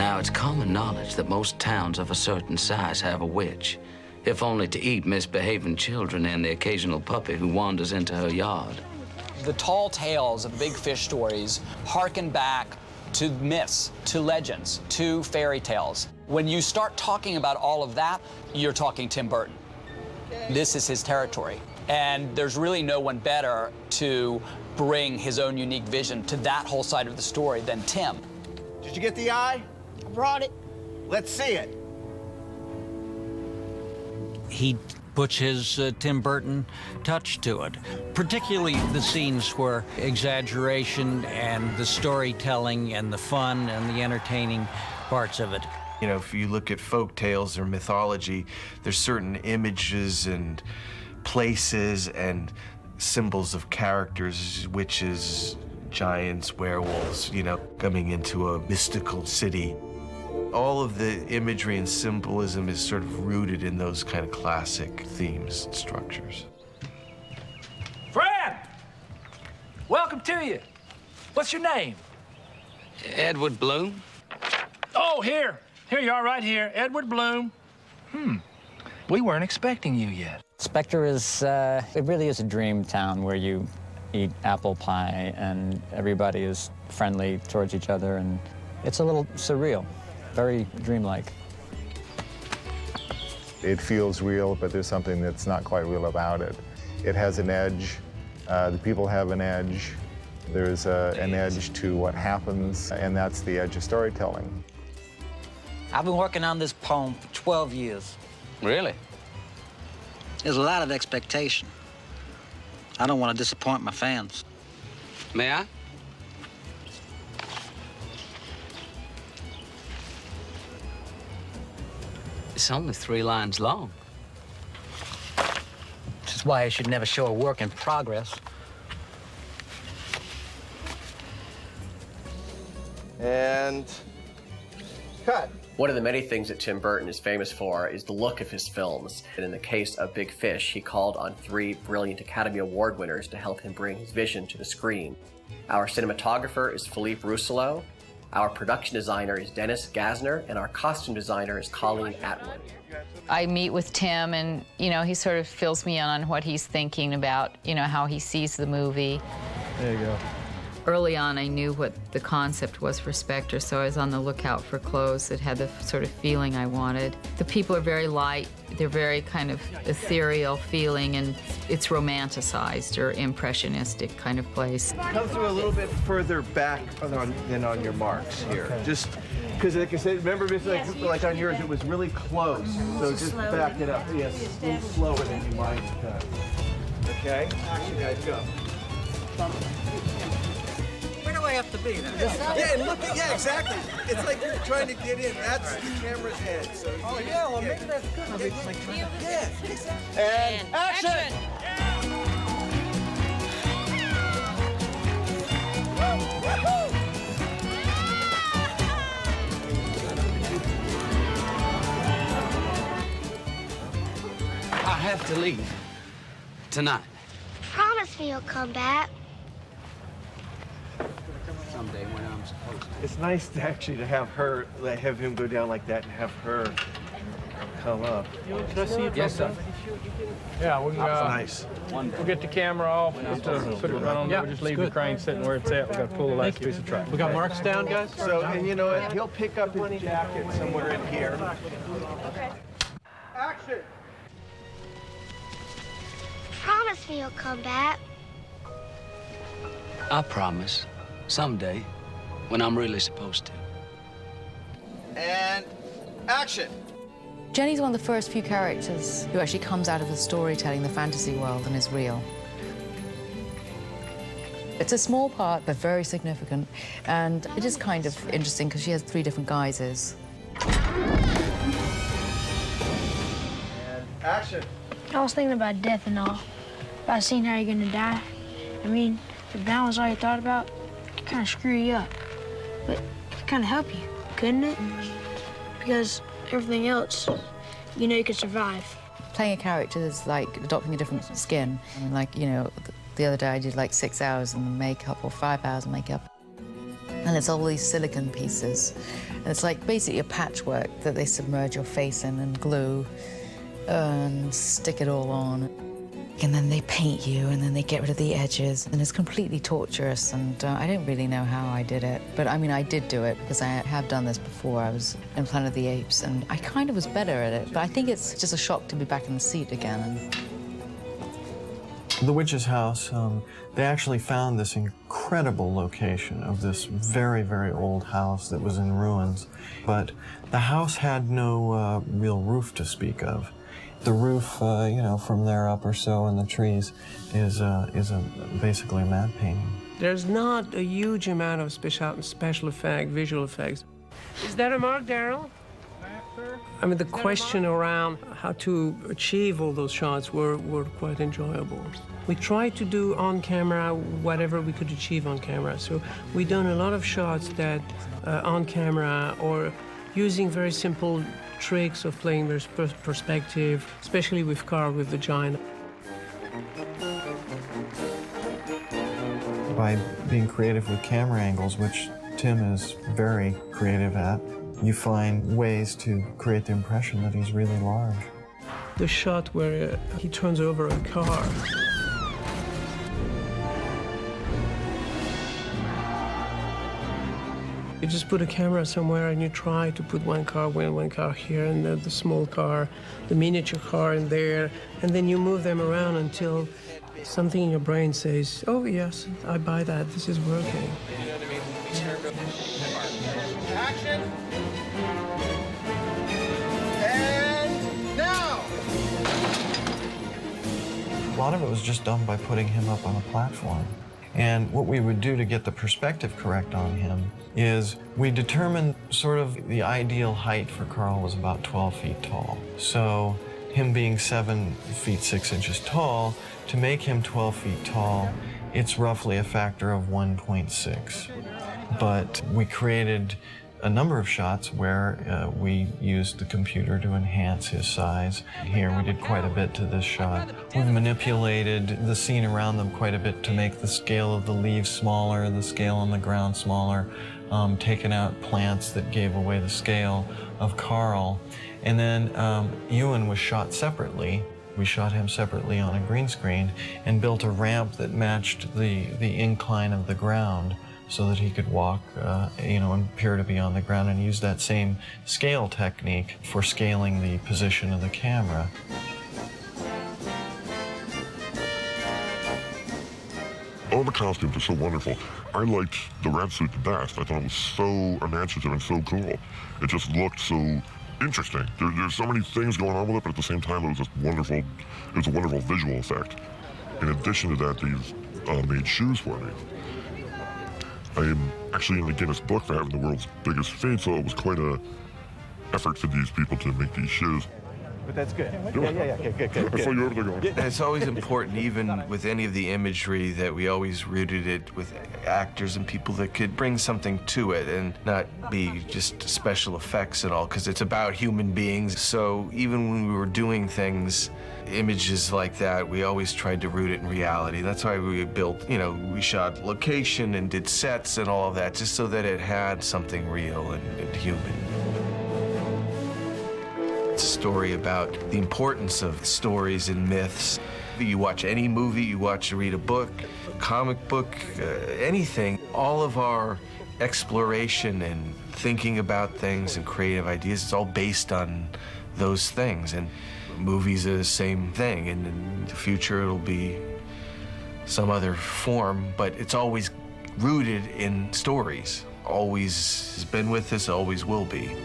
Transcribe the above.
Now, it's common knowledge that most towns of a certain size have a witch, if only to eat misbehaving children and the occasional puppy who wanders into her yard. The tall tales of big fish stories harken back to myths, to legends, to fairy tales. When you start talking about all of that, you're talking Tim Burton. This is his territory. And there's really no one better to bring his own unique vision to that whole side of the story than Tim. Did you get the eye? I brought it. Let's see it. He puts his Tim Burton touch to it, particularly the scenes where exaggeration and the storytelling and the fun and the entertaining parts of it. You know, if you look at folk tales or mythology, there's certain images and places and symbols of characters, witches, giants, werewolves, you know, coming into a mystical city. All of the imagery and symbolism is sort of rooted in those kind of classic themes and structures. Fred! Welcome to you. What's your name? Edward Bloom? Oh, here. Here you are right here. Edward Bloom. We weren't expecting you yet. Spectre is, it really is a dream town where you eat apple pie and everybody is friendly towards each other, and it's a little surreal, very dreamlike. It feels real, but there's something that's not quite real about it. It has an edge. The people have an edge. There's an edge to what happens, and that's the edge of storytelling. I've been working on this poem for 12 years. Really? There's a lot of expectation. I don't want to disappoint my fans. May I? It's only 3 lines long. Which is why I should never show a work in progress. And cut. One of the many things that Tim Burton is famous for is the look of his films. And in the case of Big Fish, he called on 3 brilliant Academy Award winners to help him bring his vision to the screen. Our cinematographer is Philippe Rousselot, our production designer is Dennis Gassner, and our costume designer is Colleen Atwood. I meet with Tim, and, you know, he sort of fills me in on what he's thinking about, you know, how he sees the movie. There you go. Early on, I knew what the concept was for Spectre, so I was on the lookout for clothes that had the sort of feeling I wanted. The people are very light, they're very kind of ethereal feeling, and it's romanticized or impressionistic kind of place. Come through a little bit further back than on your marks here. Okay. Just because, like I said, remember, like on yours, it was really close. So just back it up. Yes, a little slower than you might. Okay? Action, guys, go. Where do I have to be then? Yeah, and look, yeah, exactly. It's like you're trying to get in. That's the camera's head. So Oh, yeah, well, maybe that's good. yeah, exactly. And action! I have to leave. Tonight. Promise me you'll come back. Someday when I'm supposed to. It's nice to actually have her, have him go down like that and have her come up. Can I see it? Yes, sir. Yeah, we can, Nice. we'll get the camera off, just put it right on there. We'll just leave the crane sitting where it's at. We got to pull the last piece of track. We got marks down, guys? So, and you know what? He'll pick up his jacket somewhere in here. Okay. Action! Promise me you'll come back. I promise. Someday, when I'm really supposed to. And action! Jenny's one of the first few characters who actually comes out of the storytelling, the fantasy world, and is real. It's a small part, but very significant. And it is kind of interesting because she has 3 different guises. And action! I was thinking about death and all. About seeing how you're gonna die. I mean, if that was all you thought about, it could kind of screw you up. But it could kind of help you, couldn't it? Because everything else, you know you could survive. Playing a character is like adopting a different skin. I mean, like, you know, the other day I did like 6 hours in makeup or 5 hours in makeup. And it's all these silicone pieces. And it's like basically a patchwork that they submerge your face in and glue and stick it all on. And then they paint you, and then they get rid of the edges. And it's completely torturous, and I don't really know how I did it. But I mean, I did do it, because I have done this before. I was in Planet of the Apes, and I kind of was better at it. But I think it's just a shock to be back in the seat again. The witch's house, they actually found this incredible location of this very, very old house that was in ruins. But the house had no real roof to speak of. The roof, you know, from there up or so in the trees is basically a matte painting. There's not a huge amount of special effect, visual effects. Is that a mark, Daryl? I mean, the question around how to achieve all those shots were quite enjoyable. We tried to do on camera whatever we could achieve on camera. So we've done a lot of shots that on camera, or using very simple tricks of playing with perspective, especially with Carl with the giant. By being creative with camera angles, which Tim is very creative at, you find ways to create the impression that he's really large. The shot where he turns over a car. You just put a camera somewhere and you try to put one car here, and the small car, the miniature car in there, and then you move them around until something in your brain says, oh yes, I buy that, this is working. Action! And now! A lot of it was just done by putting him up on a platform. And what we would do to get the perspective correct on him is we determined sort of the ideal height for Carl was about 12 feet tall. So him being 7 feet 6 inches tall, to make him 12 feet tall, it's roughly a factor of 1.6. But we created a number of shots where we used the computer to enhance his size. Here we did quite a bit to this shot. We manipulated the scene around them quite a bit to make the scale of the leaves smaller, the scale on the ground smaller, taking out plants that gave away the scale of Carl. And then Ewan was shot separately. We shot him separately on a green screen and built a ramp that matched the incline of the ground, so that he could walk, you know, and appear to be on the ground, and use that same scale technique for scaling the position of the camera. All the costumes are so wonderful. I liked the rat suit the best. I thought it was so imaginative and so cool. It just looked so interesting. There's so many things going on with it, but at the same time, it was just wonderful. It was a wonderful visual effect. In addition to that, they've made shoes for me. I am actually in the Guinness Book for having the world's biggest feet, so it was quite an effort for these people to make these shoes. But that's good. Yeah. Good. I saw you over there going. It's always important, even with any of the imagery, that we always rooted it with actors and people that could bring something to it and not be just special effects and all, because it's about human beings. So even when we were doing things, images like that, we always tried to root it in reality. That's why we built, you know, we shot location and did sets and all of that, just so that it had something real and human. It's a story about the importance of stories and myths. You watch any movie, you read a book, comic book, anything. All of our exploration and thinking about things and creative ideas, it's all based on those things. And movies are the same thing, and in the future it'll be some other form, but it's always rooted in stories. Always has been with us, always will be.